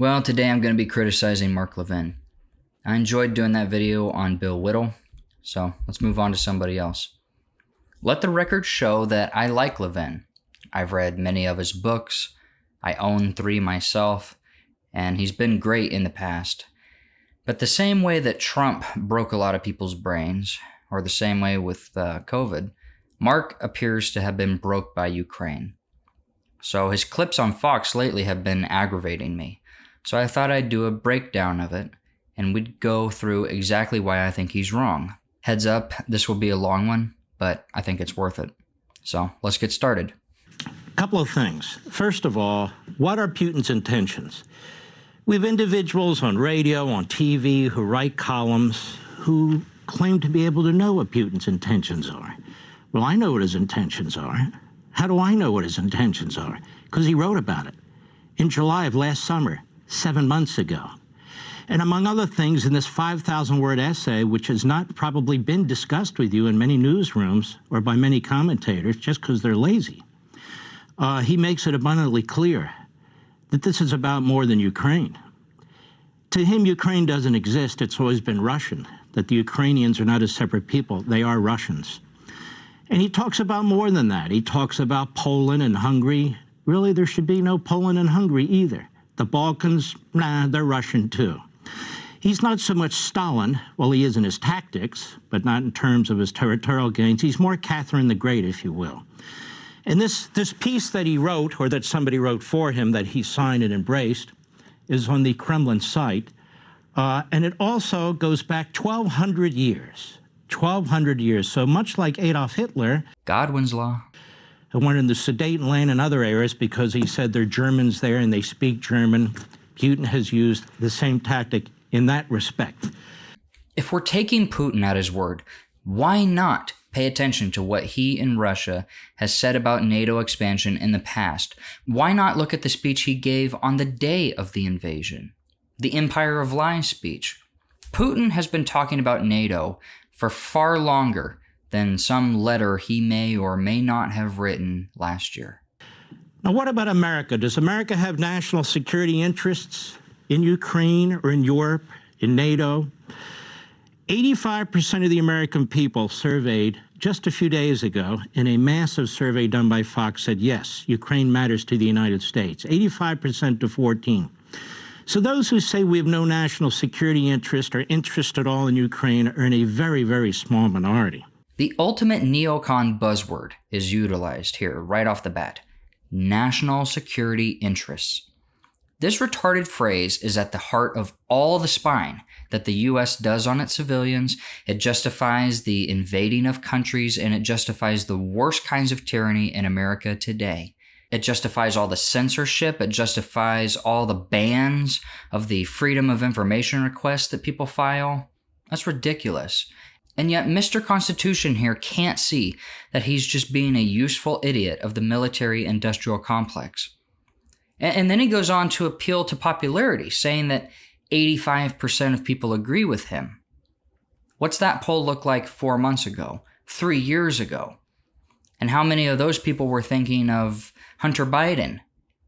Well, today I'm going to be criticizing Mark Levin. I enjoyed doing that video on Bill Whittle, so let's move on to somebody else. Let the record show that I like Levin. I've read many of his books. I own 3 myself, and he's been great in the past. But the same way that Trump broke a lot of people's brains, or the same way with COVID, Mark appears to have been broke by Ukraine. So his clips on Fox lately have been aggravating me. So I thought I'd do a breakdown of it, and we'd go through exactly why I think he's wrong. Heads up, this will be a long one, but I think it's worth it. So let's get started. A couple of things. First of all, what are Putin's intentions? We have individuals on radio, on TV, who write columns, who claim to be able to know what Putin's intentions are. Well, I know what his intentions are. How do I know what his intentions are? Because he wrote about it in July of last summer, 7 months ago. And among other things, in this 5,000-word essay, which has not probably been discussed with you in many newsrooms or by many commentators just because they're lazy, he makes it abundantly clear that this is about more than Ukraine. To him, Ukraine doesn't exist. It's always been Russian, that the Ukrainians are not a separate people. They are Russians. And he talks about more than that. He talks about Poland and Hungary. Really, there should be no Poland and Hungary either. The Balkans, they're Russian too. He's not so much Stalin, well, he is in his tactics, but not in terms of his territorial gains. He's more Catherine the Great, if you will. And this piece that he wrote, or that somebody wrote for him, that he signed and embraced, is on the Kremlin site. And it also goes back 1,200 years. 1,200 years. So much like Adolf Hitler, Godwin's Law, who went in the Sudetenland and other areas because he said there are Germans there and they speak German, Putin has used the same tactic in that respect. If we're taking Putin at his word, why not pay attention to what he and Russia has said about NATO expansion in the past? Why not look at the speech he gave on the day of the invasion? The Empire of Lies speech. Putin has been talking about NATO for far longer than some letter he may or may not have written last year. Now, what about America? Does America have national security interests in Ukraine or in Europe, in NATO? 85% of the American people surveyed just a few days ago in a massive survey done by Fox said, yes, Ukraine matters to the United States, 85% to 14. So those who say we have no national security interest or interest at all in Ukraine are in a very, very small minority. The ultimate neocon buzzword is utilized here right off the bat: national security interests. This retarded phrase is at the heart of all the spying that the U.S. does on its civilians. It justifies the invading of countries, and it justifies the worst kinds of tyranny in America today. It justifies all the censorship. It justifies all the bans of the Freedom of Information requests that people file. That's ridiculous. And yet Mr. Constitution here can't see that he's just being a useful idiot of the military-industrial complex. And then he goes on to appeal to popularity, saying that 85% of people agree with him. What's that poll look like 4 months ago, 3 years ago? And how many of those people were thinking of Hunter Biden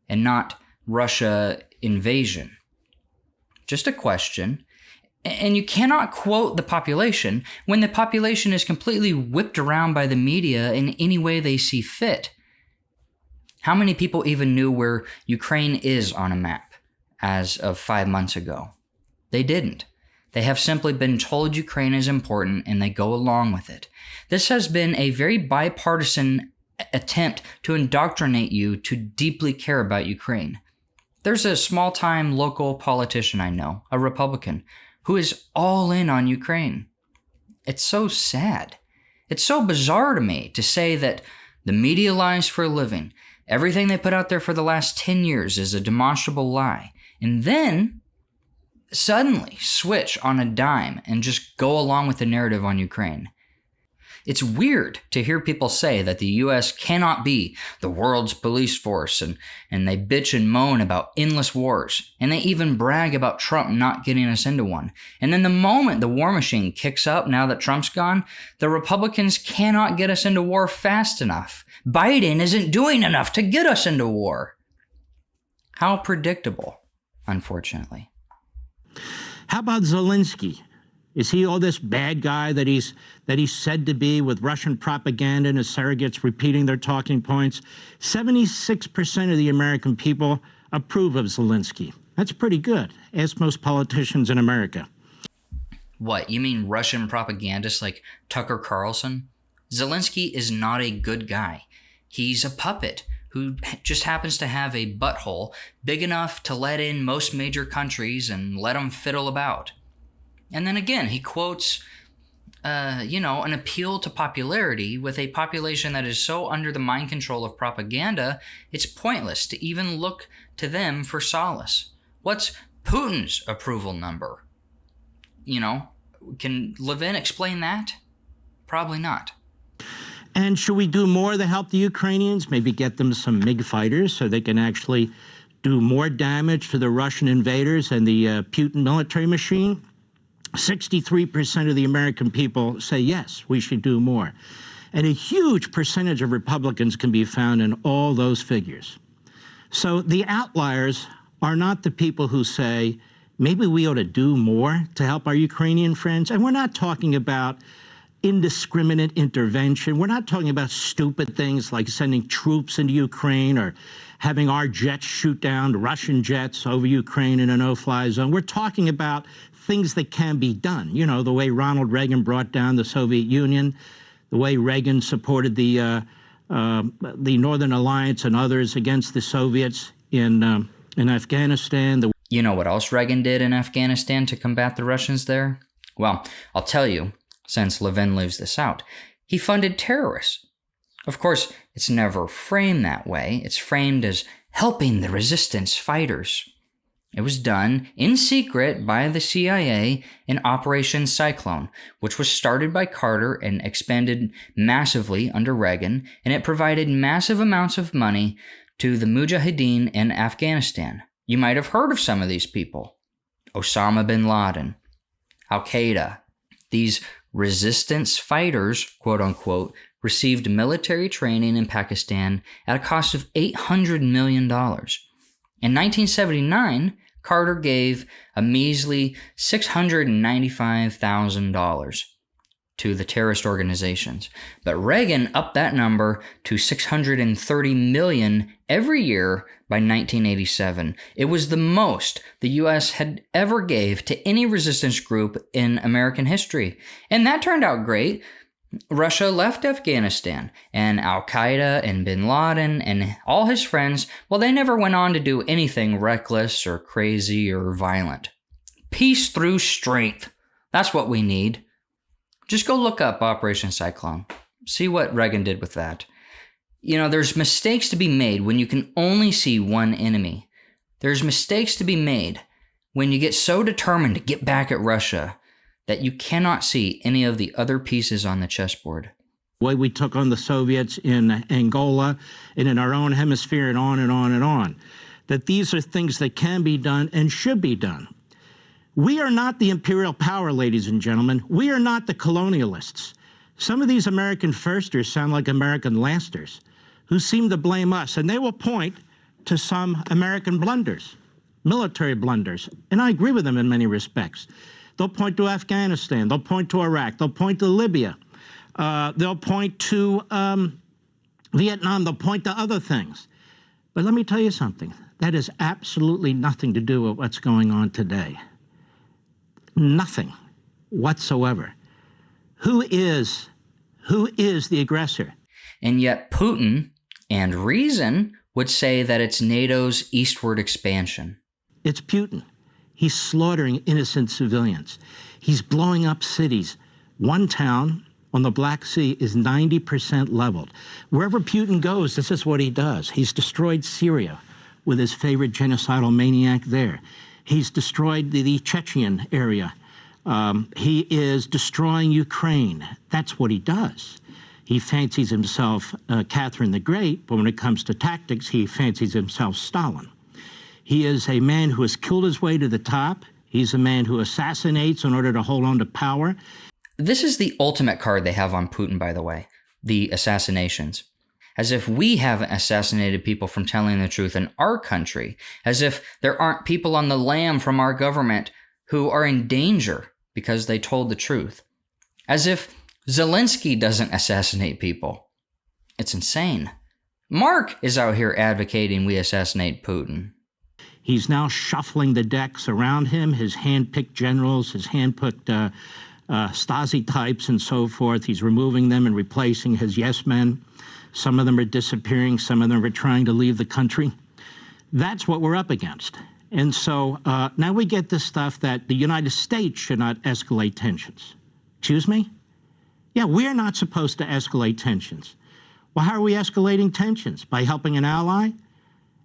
and not Russia invasion? Just a question. And you cannot quote the population when the population is completely whipped around by the media in any way they see fit. How many people even knew where Ukraine is on a map as of 5 months ago? They didn't. They have simply been told Ukraine is important and they go along with it. This has been a very bipartisan attempt to indoctrinate you to deeply care about Ukraine. There's a small-time local politician I know, a Republican, who is all in on Ukraine. It's so sad. It's so bizarre to me to say that the media lies for a living. Everything they put out there for the last 10 years is a demonstrable lie. And then suddenly switch on a dime and just go along with the narrative on Ukraine. It's weird to hear people say that the U.S. cannot be the world's police force, and they bitch and moan about endless wars, and they even brag about Trump not getting us into one. And then the moment the war machine kicks up now that Trump's gone, the Republicans cannot get us into war fast enough. Biden isn't doing enough to get us into war. How predictable. unfortunately. How about Zelenskyy? Is he all this bad guy that he's said to be, with Russian propaganda and his surrogates repeating their talking points? 76% of the American people approve of Zelenskyy. That's pretty good. Ask most politicians in America. What, you mean Russian propagandists like Tucker Carlson? Zelenskyy is not a good guy. He's a puppet who just happens to have a butthole big enough to let in most major countries and let them fiddle about. And then again, he quotes, an appeal to popularity with a population that is so under the mind control of propaganda, it's pointless to even look to them for solace. What's Putin's approval number? Can Levin explain that? Probably not. And should we do more to help the Ukrainians? Maybe get them some MiG fighters so they can actually do more damage to the Russian invaders and the Putin military machine? 63% of the American people say, yes, we should do more. And a huge percentage of Republicans can be found in all those figures. So the outliers are not the people who say, maybe we ought to do more to help our Ukrainian friends. And we're not talking about indiscriminate intervention. We're not talking about stupid things like sending troops into Ukraine or having our jets shoot down Russian jets over Ukraine in a no-fly zone. We're talking about things that can be done. The way Ronald Reagan brought down the Soviet Union, the way Reagan supported the Northern Alliance and others against the Soviets in Afghanistan. You know what else Reagan did in Afghanistan to combat the Russians there? Well, I'll tell you, since Levin leaves this out. He funded terrorists. Of course, it's never framed that way. It's framed as helping the resistance fighters. It was done in secret by the CIA in Operation Cyclone, which was started by Carter and expanded massively under Reagan, and it provided massive amounts of money to the Mujahideen in Afghanistan. You might have heard of some of these people. Osama bin Laden, Al-Qaeda. These resistance fighters, quote unquote, received military training in Pakistan at a cost of $800 million. In 1979, Carter gave a measly $695,000 to the terrorist organizations, but Reagan upped that number to $630 million every year by 1987. It was the most the U.S. had ever gave to any resistance group in American history, and that turned out great. Russia left Afghanistan, and Al-Qaeda and bin Laden and all his friends, well, they never went on to do anything reckless or crazy or violent. Peace through strength. That's what we need. Just go look up Operation Cyclone. See what Reagan did with that. There's mistakes to be made when you can only see one enemy. There's mistakes to be made when you get so determined to get back at Russia that you cannot see any of the other pieces on the chessboard. The way we took on the Soviets in Angola and in our own hemisphere and on and on and on. That these are things that can be done and should be done. We are not the imperial power, ladies and gentlemen. We are not the colonialists. Some of these American firsters sound like American lasters who seem to blame us, and they will point to some American blunders, military blunders, and I agree with them in many respects. They'll point to Afghanistan. They'll point to Iraq. They'll point to Libya. They'll point to Vietnam. They'll point to other things. But let me tell you something. That has absolutely nothing to do with what's going on today. Nothing whatsoever. Who is the aggressor? And yet Putin and reason would say that it's NATO's eastward expansion. It's Putin. He's slaughtering innocent civilians. He's blowing up cities. One town on the Black Sea is 90% leveled. Wherever Putin goes, this is what he does. He's destroyed Syria with his favorite genocidal maniac there. He's destroyed the Chechen area. He is destroying Ukraine. That's what he does. He fancies himself Catherine the Great, but when it comes to tactics, he fancies himself Stalin. He is a man who has killed his way to the top. He's a man who assassinates in order to hold on to power. This is the ultimate card they have on Putin, by the way, the assassinations. as if we haven't assassinated people from telling the truth in our country, as if there aren't people on the lam from our government who are in danger because they told the truth, as if Zelenskyy doesn't assassinate people. It's insane. Mark is out here advocating we assassinate Putin. He's now shuffling the decks around him, his hand-picked generals, his hand-picked Stasi types and so forth. He's removing them and replacing his yes men. Some of them are disappearing. Some of them are trying to leave the country. That's what we're up against. And so now we get this stuff that the United States should not escalate tensions. Excuse me? Yeah, we're not supposed to escalate tensions. Well, how are we escalating tensions? By helping an ally?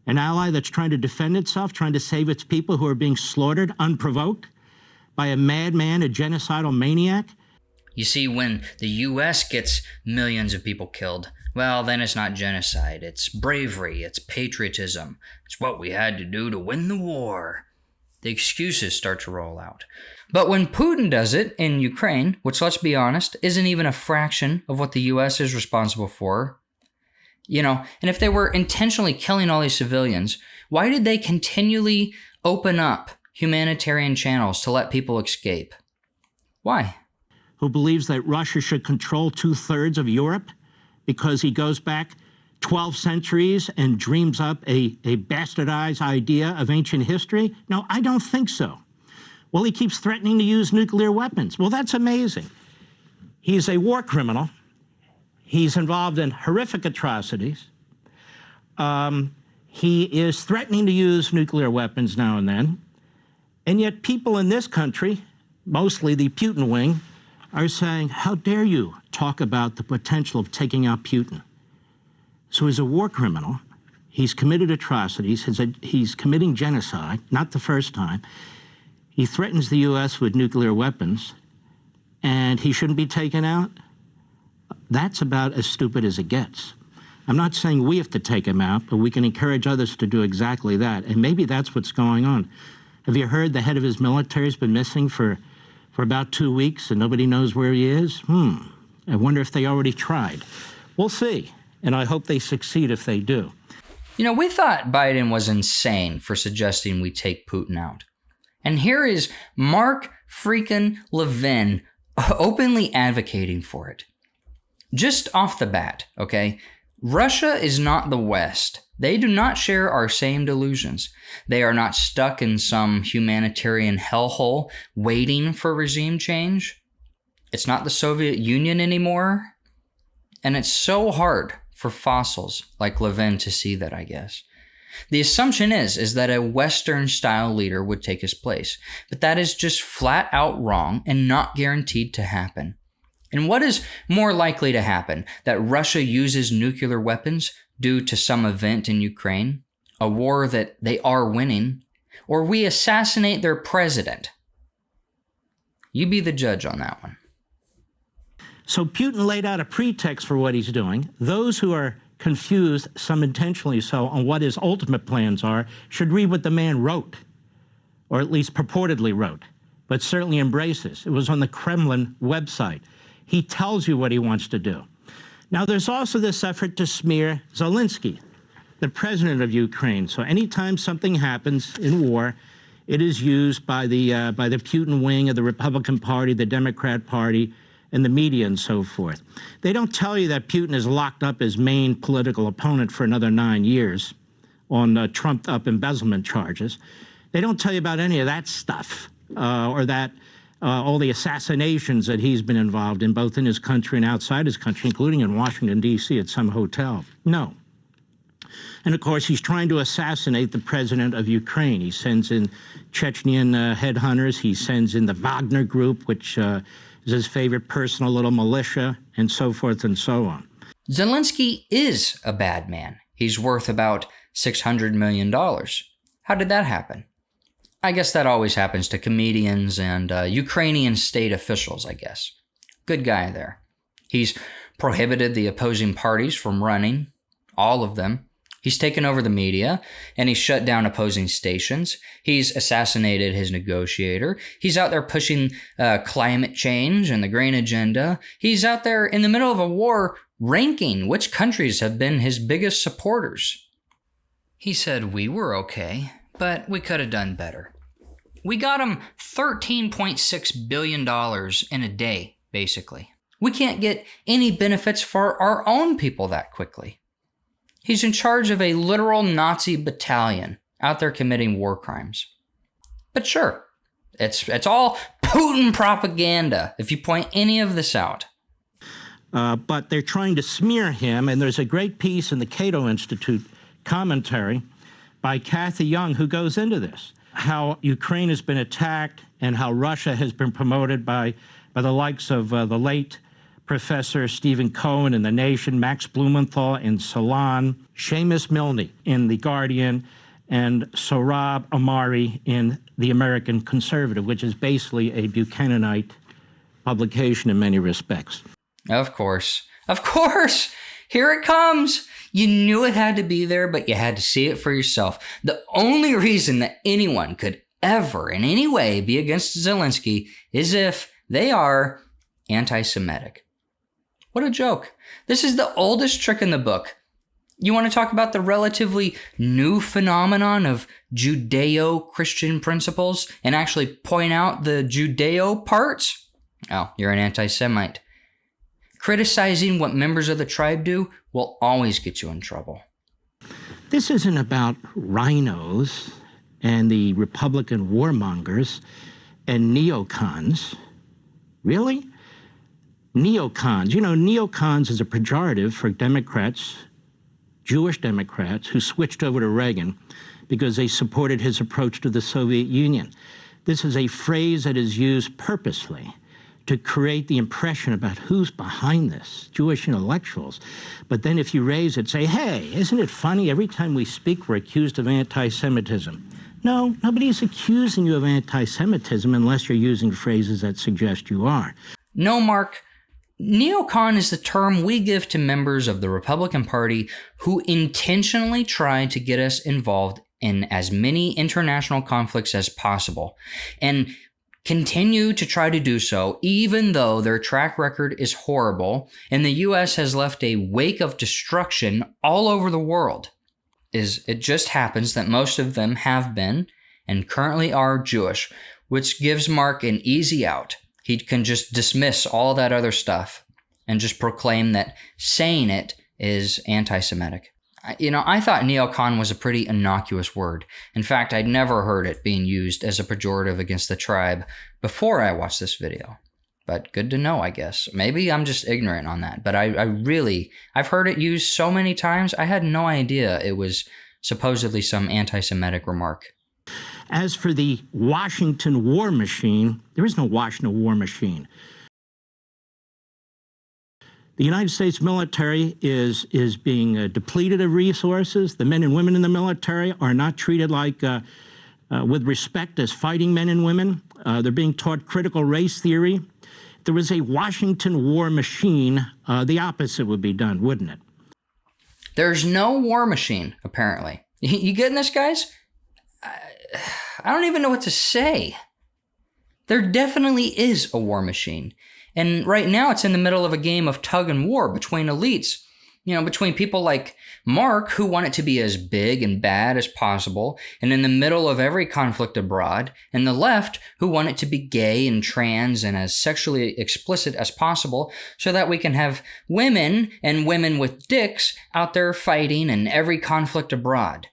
An ally that's trying to defend itself, trying to save its people who are being slaughtered unprovoked by a madman, a genocidal maniac? You see, when the U.S. gets millions of people killed, well, then it's not genocide. It's bravery. It's patriotism. It's what we had to do to win the war. The excuses start to roll out. But when Putin does it in Ukraine, which, let's be honest, isn't even a fraction of what the U.S. is responsible for, and if they were intentionally killing all these civilians, why did they continually open up humanitarian channels to let people escape? Why? Who believes that Russia should control 2/3 of Europe because he goes back 12 centuries and dreams up a bastardized idea of ancient history? No, I don't think so. Well, he keeps threatening to use nuclear weapons. Well, that's amazing. He's a war criminal. He's involved in horrific atrocities. He is threatening to use nuclear weapons now and then. And yet people in this country, mostly the Putin wing, are saying, how dare you talk about the potential of taking out Putin? So he's a war criminal. He's committed atrocities. He's committing genocide, not the first time. He threatens the U.S. with nuclear weapons, and he shouldn't be taken out? That's about as stupid as it gets. I'm not saying we have to take him out, but we can encourage others to do exactly that, and maybe that's what's going on. Have you heard the head of his military has been missing for about 2 weeks, and nobody knows where he is? I wonder if they already tried. We'll see, and I hope they succeed if they do. We thought Biden was insane for suggesting we take Putin out. And here is Mark freaking Levin openly advocating for it. Just off the bat, okay? Russia is not the West. They do not share our same delusions. They are not stuck in some humanitarian hellhole waiting for regime change. It's not the Soviet Union anymore. And it's so hard for fossils like Levin to see that, I guess. The assumption is that a Western-style leader would take his place. But that is just flat out wrong and not guaranteed to happen. And what is more likely to happen? That Russia uses nuclear weapons due to some event in Ukraine, a war that they are winning, or we assassinate their president? You be the judge on that one. So Putin laid out a pretext for what he's doing. Those who are confused, some intentionally so, on what his ultimate plans are, should read what the man wrote, or at least purportedly wrote, but certainly embraces. It was on the Kremlin website. He tells you what he wants to do. Now, there's also this effort to smear Zelenskyy, the president of Ukraine. So anytime something happens in war, it is used by the Putin wing of the Republican Party, the Democrat Party, and the media and so forth. They don't tell you that Putin has locked up his main political opponent for another 9 years on trumped-up embezzlement charges. They don't tell you about any of that stuff, or that all the assassinations that he's been involved in, both in his country and outside his country, including in Washington, D.C. at some hotel. No. And, of course, he's trying to assassinate the president of Ukraine. He sends in Chechnyan headhunters. He sends in the Wagner Group, which is his favorite personal little militia, and so forth and so on. Zelenskyy is a bad man. He's worth about $600 million. How did that happen? I guess that always happens to comedians and Ukrainian state officials, I guess. Good guy there. He's prohibited the opposing parties from running, all of them. He's taken over the media, and he's shut down opposing stations. He's assassinated his negotiator. He's out there pushing climate change and the green agenda. He's out there in the middle of a war ranking which countries have been his biggest supporters. He said we were okay, but we could have done better. We got him $13.6 billion in a day, basically. We can't get any benefits for our own people that quickly. He's in charge of a literal Nazi battalion out there committing war crimes. But sure, it's all Putin propaganda if you point any of this out. But they're trying to smear him, and there's a great piece in the Cato Institute commentary by Kathy Young who goes into this, how Ukraine has been attacked and how Russia has been promoted by the likes of the late Professor Stephen Cohen in The Nation, Max Blumenthal in Salon, Seamus Milne in The Guardian, and Sohrab Amari in The American Conservative, which is basically a Buchananite publication in many respects. Of course. Of course! Here it comes! You knew it had to be there, but you had to see it for yourself. The only reason that anyone could ever in any way be against Zelenskyy is if they are anti-Semitic. What a joke. This is the oldest trick in the book. You want to talk about the relatively new phenomenon of Judeo-Christian principles and actually point out the Judeo parts? Oh, you're an anti-Semite. Criticizing what members of the tribe do will always get you in trouble. This isn't about rhinos and the Republican warmongers and neocons. Really? Neocons. You know, neocons is a pejorative for Democrats, Jewish Democrats, who switched over to Reagan because they supported his approach to the Soviet Union. This is a phrase that is used purposely to create the impression about who's behind this, Jewish intellectuals. But then if you raise it, say, hey, isn't it funny? Every time we speak, we're accused of anti-Semitism. No, nobody's accusing you of anti-Semitism unless you're using phrases that suggest you are. No, Mark. Neocon is the term we give to members of the Republican Party who intentionally try to get us involved in as many international conflicts as possible and continue to try to do so even though their track record is horrible and the U.S. has left a wake of destruction all over the world. It just happens that most of them have been and currently are Jewish, which gives Mark an easy out. He can just dismiss all that other stuff and just proclaim that saying it is anti-Semitic. You know, I thought neocon was a pretty innocuous word. In fact, I'd never heard it being used as a pejorative against the tribe before I watched this video. But good to know, I guess. Maybe I'm just ignorant on that. But I've heard it used so many times, I had no idea it was supposedly some anti-Semitic remark. As for the Washington war machine, there is no Washington war machine. The United States military is being depleted of resources. The men and women in the military are not treated like, with respect as fighting men and women. They're being taught critical race theory. If there was a Washington war machine, the opposite would be done, wouldn't it? There's no war machine, apparently. You getting this, guys? I don't even know what to say. There definitely is a war machine. And right now it's in the middle of a game of tug and war between elites. You know, between people like Mark, who want it to be as big and bad as possible, and in the middle of every conflict abroad, and the left, who want it to be gay and trans and as sexually explicit as possible, so that we can have women and women with dicks out there fighting in every conflict abroad.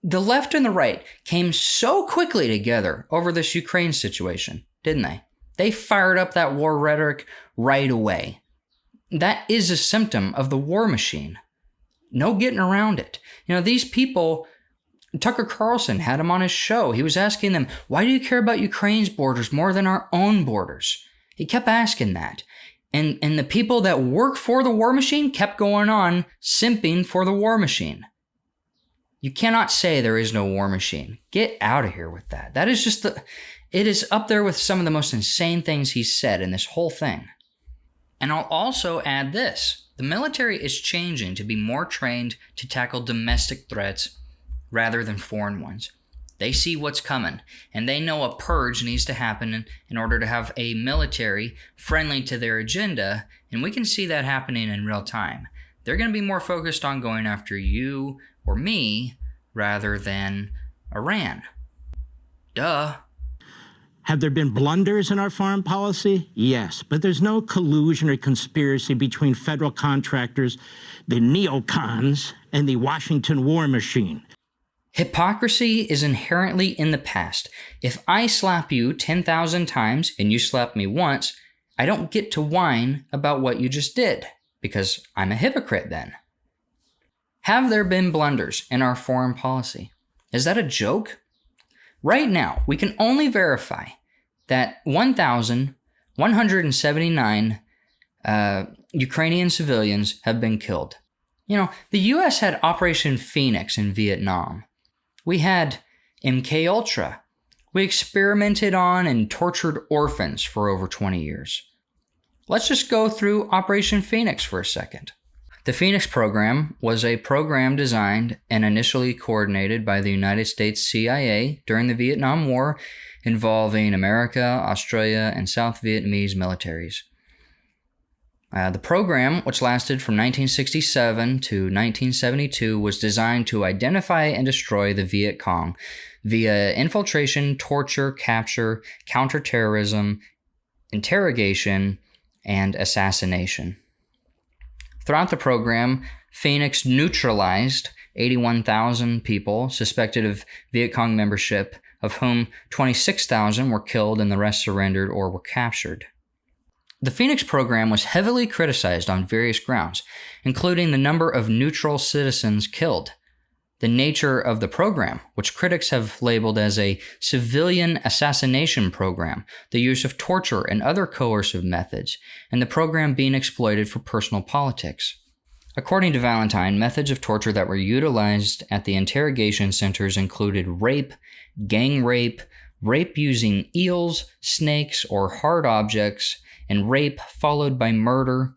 The left and the right came so quickly together over this Ukraine situation, didn't they? They fired up that war rhetoric right away. That is a symptom of the war machine. No getting around it. You know, these people, Tucker Carlson had him on his show. He was asking them, why do you care about Ukraine's borders more than our own borders? He kept asking that. And the people that work for the war machine kept going on simping for the war machine. You cannot say there is no war machine. Get out of here with that. That is just it is up there with some of the most insane things he's said in this whole thing. And I'll also add this. The military is changing to be more trained to tackle domestic threats rather than foreign ones. They see what's coming, and they know a purge needs to happen in order to have a military friendly to their agenda, and we can see that happening in real time. They're going to be more focused on going after you or me rather than Iran. Duh. Have there been blunders in our foreign policy? Yes, but there's no collusion or conspiracy between federal contractors, the neocons, and the Washington war machine. Hypocrisy is inherently in the past. If I slap you 10,000 times and you slap me once, I don't get to whine about what you just did, because I'm a hypocrite then. Have there been blunders in our foreign policy? Is that a joke? Right now, we can only verify that 1,179 Ukrainian civilians have been killed. The U.S. had Operation Phoenix in Vietnam. We had MK Ultra. We experimented on and tortured orphans for over 20 years. Let's just go through Operation Phoenix for a second. The Phoenix program was a program designed and initially coordinated by the United States CIA during the Vietnam War, involving America, Australia, and South Vietnamese militaries. The program, which lasted from 1967 to 1972, was designed to identify and destroy the Viet Cong via infiltration, torture, capture, counterterrorism, interrogation, and assassination. Throughout the program, Phoenix neutralized 81,000 people suspected of Viet Cong membership, of whom 26,000 were killed and the rest surrendered or were captured. The Phoenix program was heavily criticized on various grounds, including the number of neutral citizens killed, the nature of the program, which critics have labeled as a civilian assassination program, the use of torture and other coercive methods, and the program being exploited for personal politics. According to Valentine, methods of torture that were utilized at the interrogation centers included rape, gang rape, rape using eels, snakes, or hard objects, and rape followed by murder,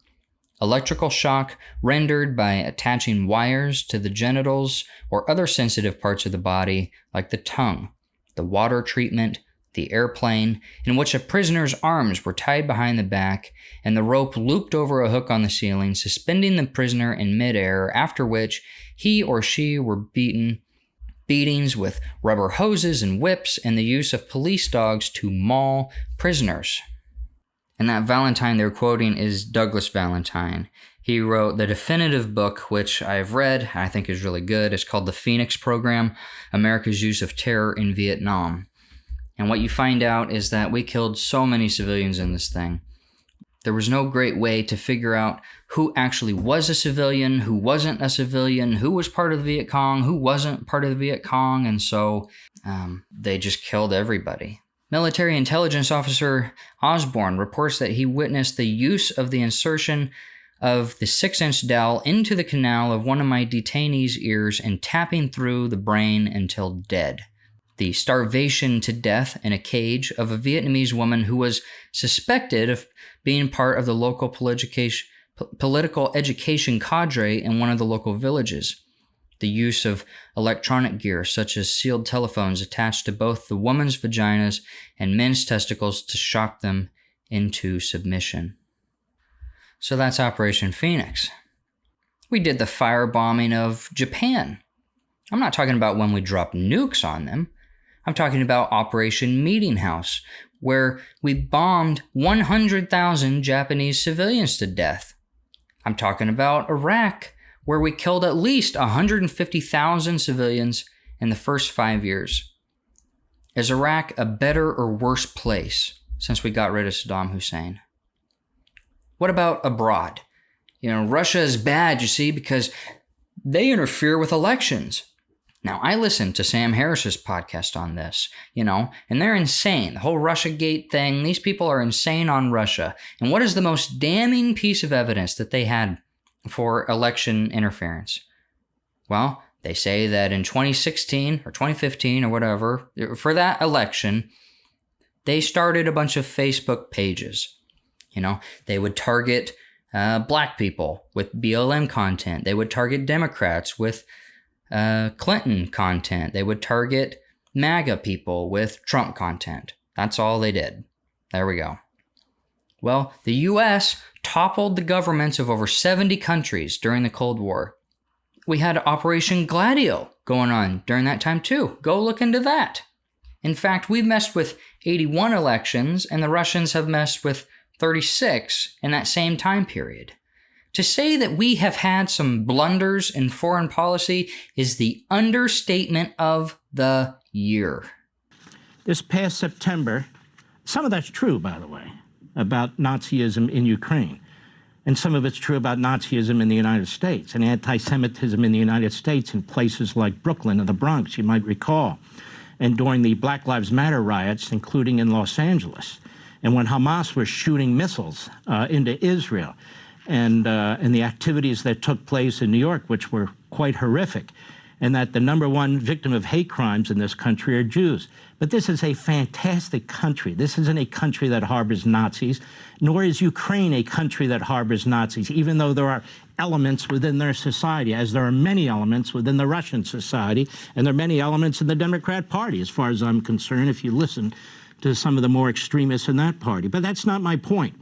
electrical shock rendered by attaching wires to the genitals or other sensitive parts of the body like the tongue, the water treatment, the airplane, in which a prisoner's arms were tied behind the back and the rope looped over a hook on the ceiling, suspending the prisoner in midair, after which he or she were beatings with rubber hoses and whips, and the use of police dogs to maul prisoners. And that Valentine they're quoting is Douglas Valentine. He wrote the definitive book, which I've read, I think is really good. It's called The Phoenix Program, America's Use of Terror in Vietnam. And what you find out is that we killed so many civilians in this thing. There was no great way to figure out who actually was a civilian, who wasn't a civilian, who was part of the Viet Cong, who wasn't part of the Viet Cong, and so they just killed everybody. Military intelligence officer Osborne reports that he witnessed the use of the insertion of the 6-inch dowel into the canal of one of my detainees' ears and tapping through the brain until dead. The starvation to death in a cage of a Vietnamese woman who was suspected of being part of the local political education cadre in one of the local villages. The use of electronic gear such as sealed telephones attached to both the woman's vaginas and men's testicles to shock them into submission. So that's Operation Phoenix. We did the firebombing of Japan. I'm not talking about when we dropped nukes on them. I'm talking about Operation Meeting House, where we bombed 100,000 Japanese civilians to death. I'm talking about Iraq, where we killed at least 150,000 civilians in the first 5 years. Is Iraq a better or worse place since we got rid of Saddam Hussein? What about abroad? Russia is bad, you see, because they interfere with elections. Now, I listened to Sam Harris's podcast on this, and they're insane. The whole Russiagate thing, these people are insane on Russia. And what is the most damning piece of evidence that they had for election interference? Well, they say that in 2016 or 2015 or whatever, for that election, they started a bunch of Facebook pages. They would target black people with BLM content. They would target Democrats with Clinton content. They would target MAGA people with Trump content. That's all they did. There we go. Well, the U.S. toppled the governments of over 70 countries during the Cold War. We had Operation Gladio going on during that time too. Go look into that. In fact, we messed with 81 elections, and the Russians have messed with 36 in that same time period. To say that we have had some blunders in foreign policy is the understatement of the year. This past September, some of that's true, by the way, about Nazism in Ukraine. And some of it's true about Nazism in the United States and anti-Semitism in the United States in places like Brooklyn and the Bronx, you might recall. And during the Black Lives Matter riots, including in Los Angeles, and when Hamas was shooting missiles into Israel, and the activities that took place in New York, which were quite horrific, and that the number one victim of hate crimes in this country are Jews. But this is a fantastic country. This isn't a country that harbors Nazis, nor is Ukraine a country that harbors Nazis, even though there are elements within their society, as there are many elements within the Russian society, and there are many elements in the Democrat Party, as far as I'm concerned, if you listen to some of the more extremists in that party. But that's not my point.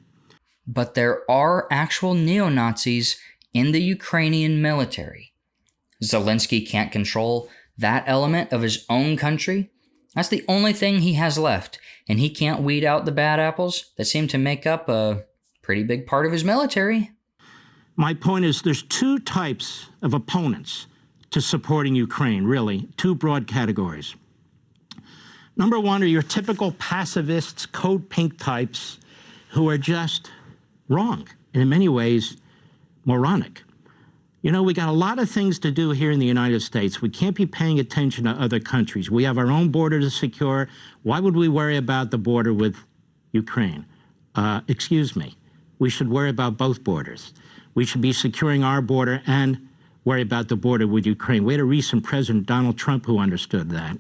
But there are actual neo-Nazis in the Ukrainian military. Zelenskyy can't control that element of his own country. That's the only thing he has left, and he can't weed out the bad apples that seem to make up a pretty big part of his military. My point is there's two types of opponents to supporting Ukraine, really, two broad categories. Number one are your typical pacifists, code pink types who are just wrong, and in many ways, moronic. You know, we got a lot of things to do here in the United States. We can't be paying attention to other countries. We have our own border to secure. Why would we worry about the border with Ukraine? Excuse me. We should worry about both borders. We should be securing our border and worry about the border with Ukraine. We had a recent President, Donald Trump, who understood that.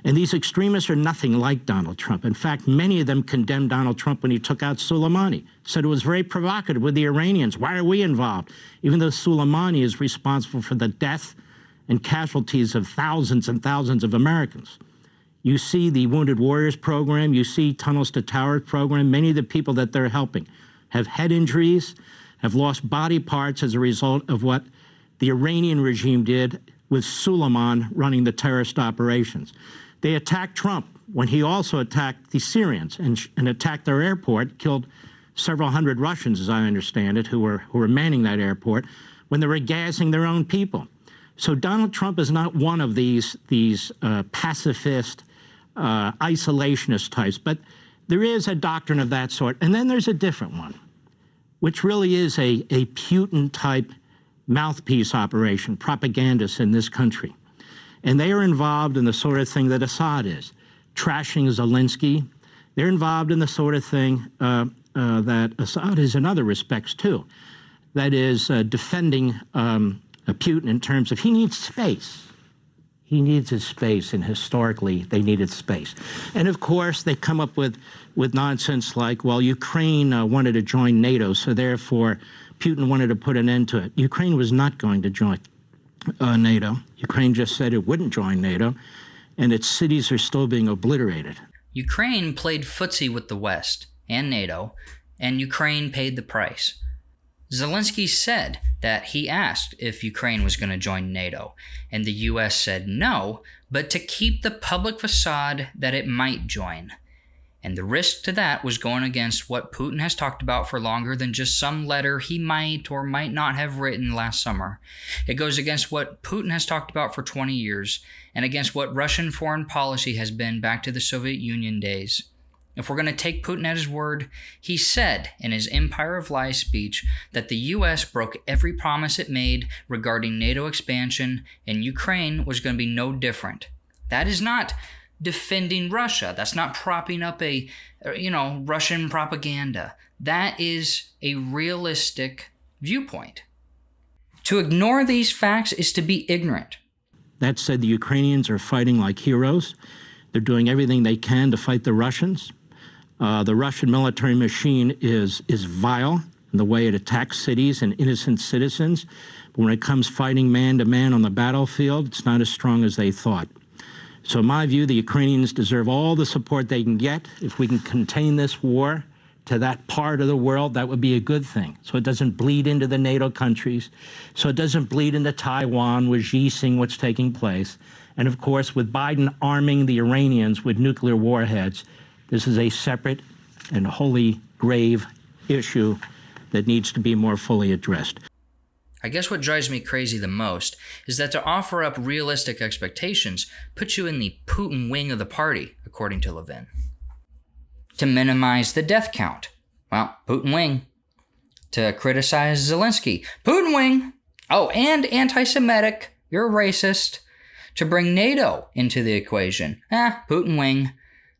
And these extremists are nothing like Donald Trump. In fact, many of them condemned Donald Trump when he took out Soleimani, said it was very provocative with the Iranians. Why are we involved? Even though Soleimani is responsible for the death and casualties of thousands and thousands of Americans. You see the Wounded Warriors program, you see Tunnels to Towers program. Many of the people that they're helping have head injuries, have lost body parts as a result of what the Iranian regime did with Soleimani running the terrorist operations. They attacked Trump when he also attacked the Syrians and attacked their airport, killed several hundred Russians, as I understand it, who were manning that airport when they were gassing their own people. So Donald Trump is not one of these pacifist, isolationist types, but there is a doctrine of that sort. And then there's a different one, which really is a Putin-type mouthpiece operation, propagandists in this country. And they are involved in the sort of thing that Assad is, trashing Zelenskyy. They're involved in the sort of thing that Assad is in other respects, too. That is, defending Putin in terms of he needs space. He needs his space, and historically, they needed space. And, of course, they come up with nonsense like, well, Ukraine wanted to join NATO, so therefore Putin wanted to put an end to it. Ukraine was not going to join NATO. Ukraine just said it wouldn't join NATO, and its cities are still being obliterated. Ukraine played footsie with the West and NATO, and Ukraine paid the price. Zelenskyy said that he asked if Ukraine was going to join NATO, and the U.S. said no, but to keep the public facade that it might join. And the risk to that was going against what Putin has talked about for longer than just some letter he might or might not have written last summer. It goes against what Putin has talked about for 20 years and against what Russian foreign policy has been back to the Soviet Union days. If we're going to take Putin at his word, he said in his Empire of Lies speech that the U.S. broke every promise it made regarding NATO expansion, and Ukraine was going to be no different. That is not defending Russia. That's not propping up Russian propaganda. That is a realistic viewpoint. To ignore these facts is to be ignorant. That said, the Ukrainians are fighting like heroes. They're doing everything they can to fight the Russians. The Russian military machine is vile in the way it attacks cities and innocent citizens. But when it comes fighting man to man on the battlefield, it's not as strong as they thought. So in my view, the Ukrainians deserve all the support they can get. If we can contain this war to that part of the world, that would be a good thing. So it doesn't bleed into the NATO countries, so it doesn't bleed into Taiwan with Xi seeing what's taking place. And of course, with Biden arming the Iranians with nuclear warheads, this is a separate and wholly grave issue that needs to be more fully addressed. I guess what drives me crazy the most is that to offer up realistic expectations puts you in the Putin wing of the party, according to Levin. To minimize the death count, well, Putin wing. To criticize Zelenskyy, Putin wing. Oh, and anti-Semitic, you're a racist. To bring NATO into the equation, Putin wing.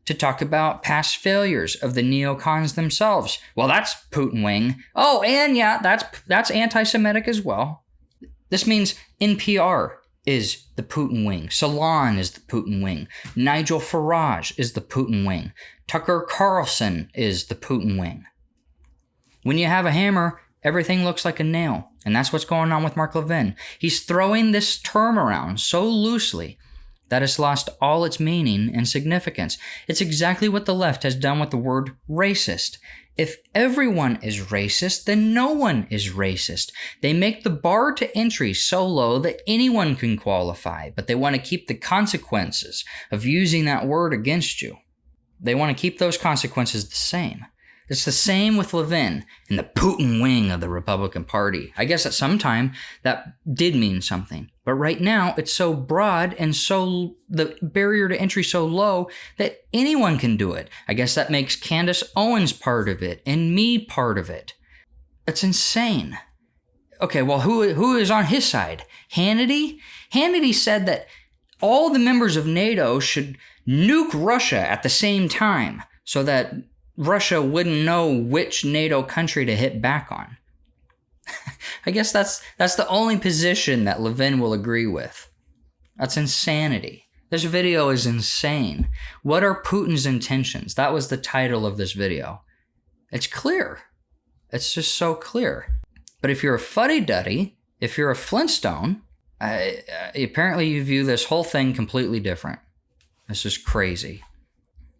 To talk about past failures of the neocons themselves. Well, that's Putin wing. Oh, and yeah, that's anti-Semitic as well. This means NPR is the Putin wing. Salon is the Putin wing. Nigel Farage is the Putin wing. Tucker Carlson is the Putin wing. When you have a hammer, everything looks like a nail. And that's what's going on with Mark Levin. He's throwing this term around so loosely that it's lost all its meaning and significance. It's exactly what the left has done with the word racist. If everyone is racist, then no one is racist. They make the bar to entry so low that anyone can qualify, but they want to keep the consequences of using that word against you. They want to keep those consequences the same. It's the same with Levin in the Putin wing of the Republican Party. I guess at some time that did mean something. But right now it's so broad and so the barrier to entry so low that anyone can do it. I guess that makes Candace Owens part of it and me part of it. It's insane. Okay, well, who is on his side? Hannity? Hannity said that all the members of NATO should nuke Russia at the same time so that Russia wouldn't know which NATO country to hit back on. I guess that's the only position that Levin will agree with. That's insanity. This video is insane. What are Putin's intentions? That was the title of this video. It's clear. It's just so clear. But if you're a fuddy-duddy, if you're a Flintstone, apparently you view this whole thing completely different. This is crazy.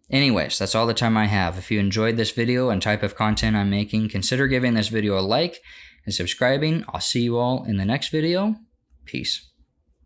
Anyways, that's all the time I have. If you enjoyed this video and type of content I'm making, consider giving this video a like and subscribing. I'll see you all in the next video. Peace.